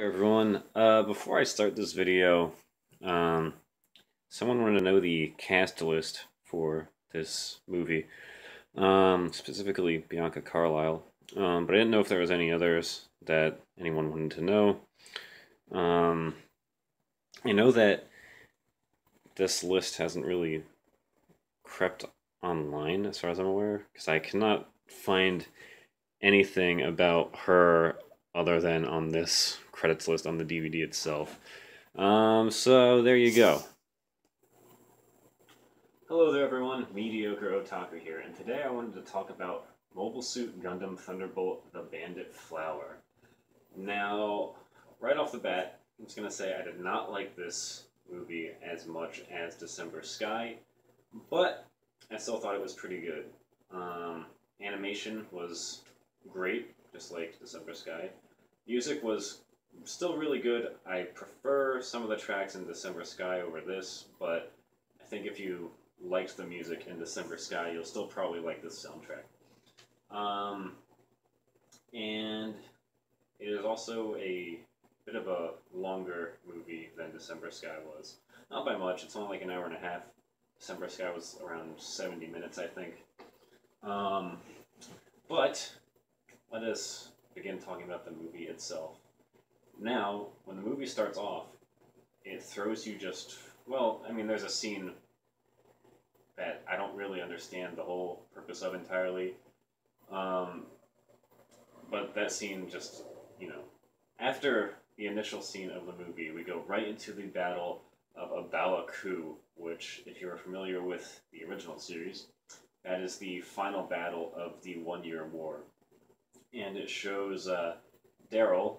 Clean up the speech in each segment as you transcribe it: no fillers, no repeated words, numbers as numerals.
Hey everyone, before I start this video, um, someone wanted to know the cast list for this movie, specifically Bianca Carlisle, but I didn't know if there was any others that anyone wanted to know. Um, I know that this list hasn't really crept online as far as I'm aware, because I cannot find anything about her other than on this credits list on the DVD itself. So there you go. Hello there, everyone. Mediocre Otaku here, and today I wanted to talk about Mobile Suit Gundam Thunderbolt: The Bandit Flower. Now, right off the bat, I'm just gonna say I did not like this movie as much as December Sky, but I still thought it was pretty good. Animation was great, just like December Sky. Music was still really good. I prefer some of the tracks in December Sky over this, but I think if you liked the music in December Sky, you'll still probably like this soundtrack. Um, and it is also a bit of a longer movie than December Sky was. Not by much, it's only like an hour and a half. December Sky was around 70 minutes, I think. Um, but let us begin talking about the movie itself. Now, when the movie starts off, it throws you there's a scene that I don't really understand the whole purpose of entirely. Um, but that scene just, you know, after the initial scene of the movie, we go right into the battle of Abawaku, which, if you're familiar with the original series, that is the final battle of the 1 Year War. And it shows Daryl,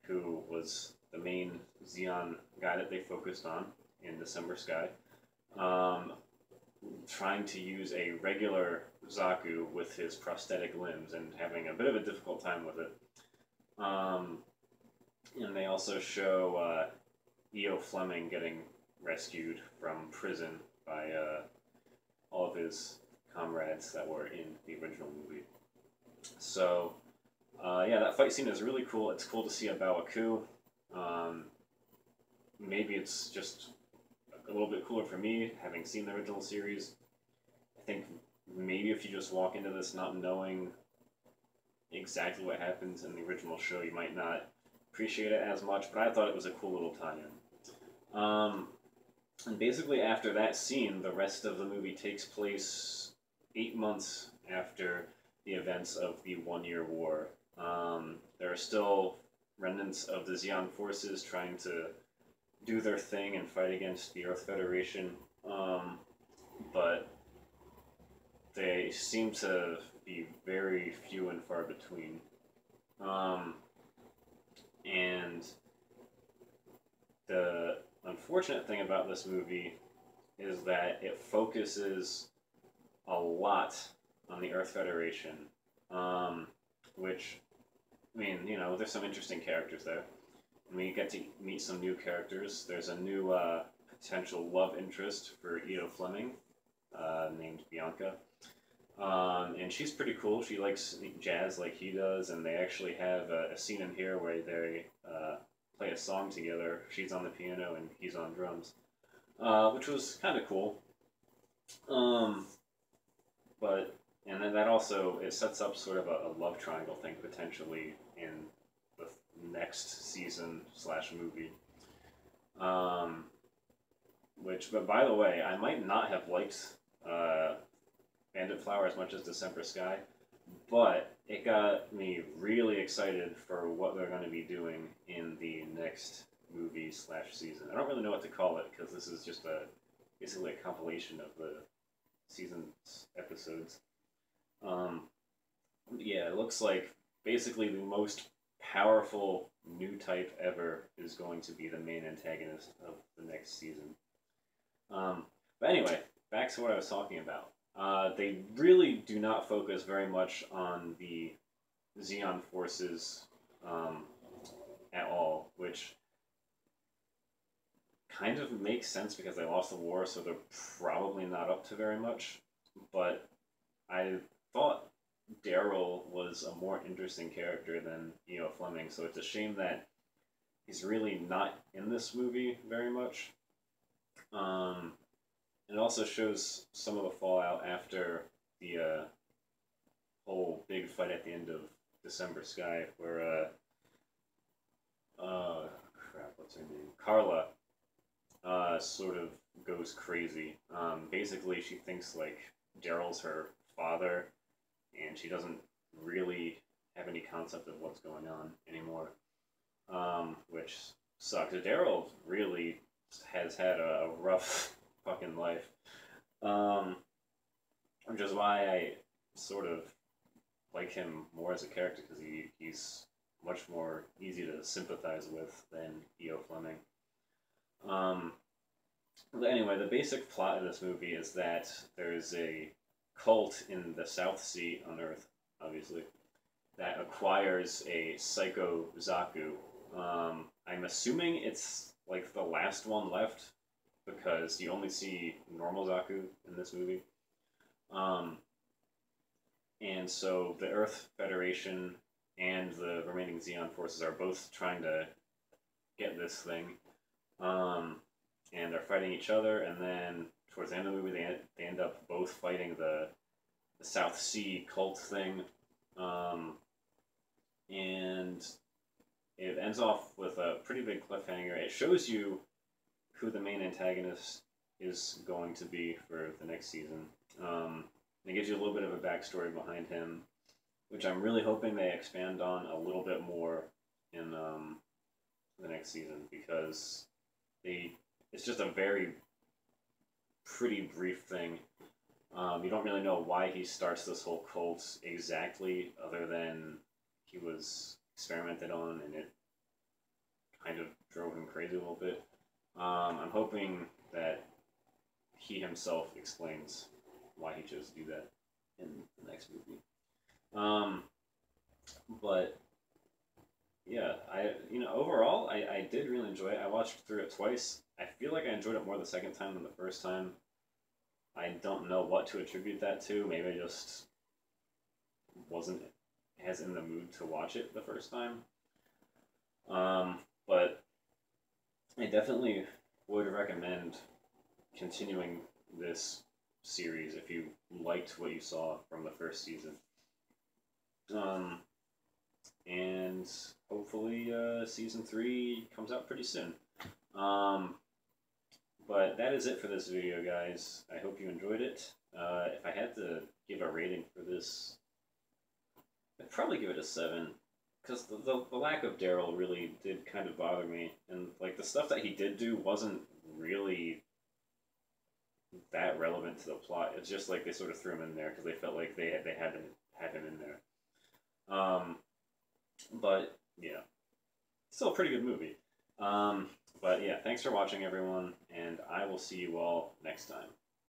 who was the main Xeon guy that they focused on in December Sky, um, trying to use a regular Zaku with his prosthetic limbs and having a bit of a difficult time with it. Um, and they also show E.O. Fleming getting rescued from prison by all of his comrades that were in the original movie. So, yeah, that fight scene is really cool. It's cool to see a Bawaku. Um, Maybe it's just a little bit cooler for me, having seen the original series. I think maybe if you just walk into this not knowing exactly what happens in the original show, you might not appreciate it as much, but I thought it was a cool little tie-in. And basically after that scene, the rest of the movie takes place 8 months after the events of the 1 Year War. There are still remnants of the Xeon forces trying to do their thing and fight against the Earth Federation, but they seem to be very few and far between. Um, and the unfortunate thing about this movie is that it focuses a lot on the Earth Federation, which, there's some interesting characters there. And we get to meet some new characters. There's a new potential love interest for E.O. Fleming, named Bianca. And she's pretty cool. She likes jazz like he does, and they actually have a scene in here where they play a song together. She's on the piano and he's on drums, which was kind of cool. Um, but and then that also it sets up sort of a love triangle thing potentially in the next season slash movie. Um, but by the way, I might not have liked Bandit Flower as much as December Sky, but it got me really excited for what they're going to be doing in the next movie slash season. I don't really know what to call it because this is just basically a compilation of the season's episodes. Um, yeah, it looks like basically the most powerful new type ever is going to be the main antagonist of the next season. But anyway, back to what I was talking about. They really do not focus very much on the Xeon forces at all, which kind of makes sense because they lost the war, so they're probably not up to very much. But I thought Daryl was a more interesting character than E.O. Fleming, so it's a shame that he's really not in this movie very much. It also shows some of the fallout after the whole big fight at the end of December Sky, where crap, what's her name? Carla sort of goes crazy. Basically, she thinks like Daryl's her father, and she doesn't really have any concept of what's going on anymore, which sucks. Daryl really has had a rough fucking life, which is why I sort of like him more as a character because he's much more easy to sympathize with than E.O. Fleming. But anyway, the basic plot of this movie is that there's a cult in the South Sea on Earth, obviously, that acquires a Psycho Zaku. I'm assuming it's like the last one left because you only see normal Zaku in this movie. And so the Earth Federation and the remaining Xeon forces are both trying to get this thing. And they're fighting each other, and then towards the end of the movie, they end up both fighting the South Sea cult thing. And it ends off with a pretty big cliffhanger. It shows you who the main antagonist is going to be for the next season. It gives you a little bit of a backstory behind him, which I'm really hoping they expand on a little bit more in the next season, because it's just a very pretty brief thing. You don't really know why he starts this whole cult exactly, other than he was experimented on and it kind of drove him crazy a little bit. I'm hoping that he himself explains why he chose to do that in the next movie. But yeah, overall, I did really enjoy it. I watched through it twice. I feel like I enjoyed it more the second time than the first time. I don't know what to attribute that to. Maybe I just wasn't as in the mood to watch it the first time. But I definitely would recommend continuing this series if you liked what you saw from the first season. And hopefully season 3 comes out pretty soon. But that is it for this video, guys. I hope you enjoyed it. If I had to give a rating for this, I'd probably give it a 7. Because the lack of Daryl really did kind of bother me. And like the stuff that he did do wasn't really that relevant to the plot. It's just like they sort of threw him in there because they felt like they had him in there. But yeah, still a pretty good movie. But yeah, thanks for watching, everyone, and I will see you all next time.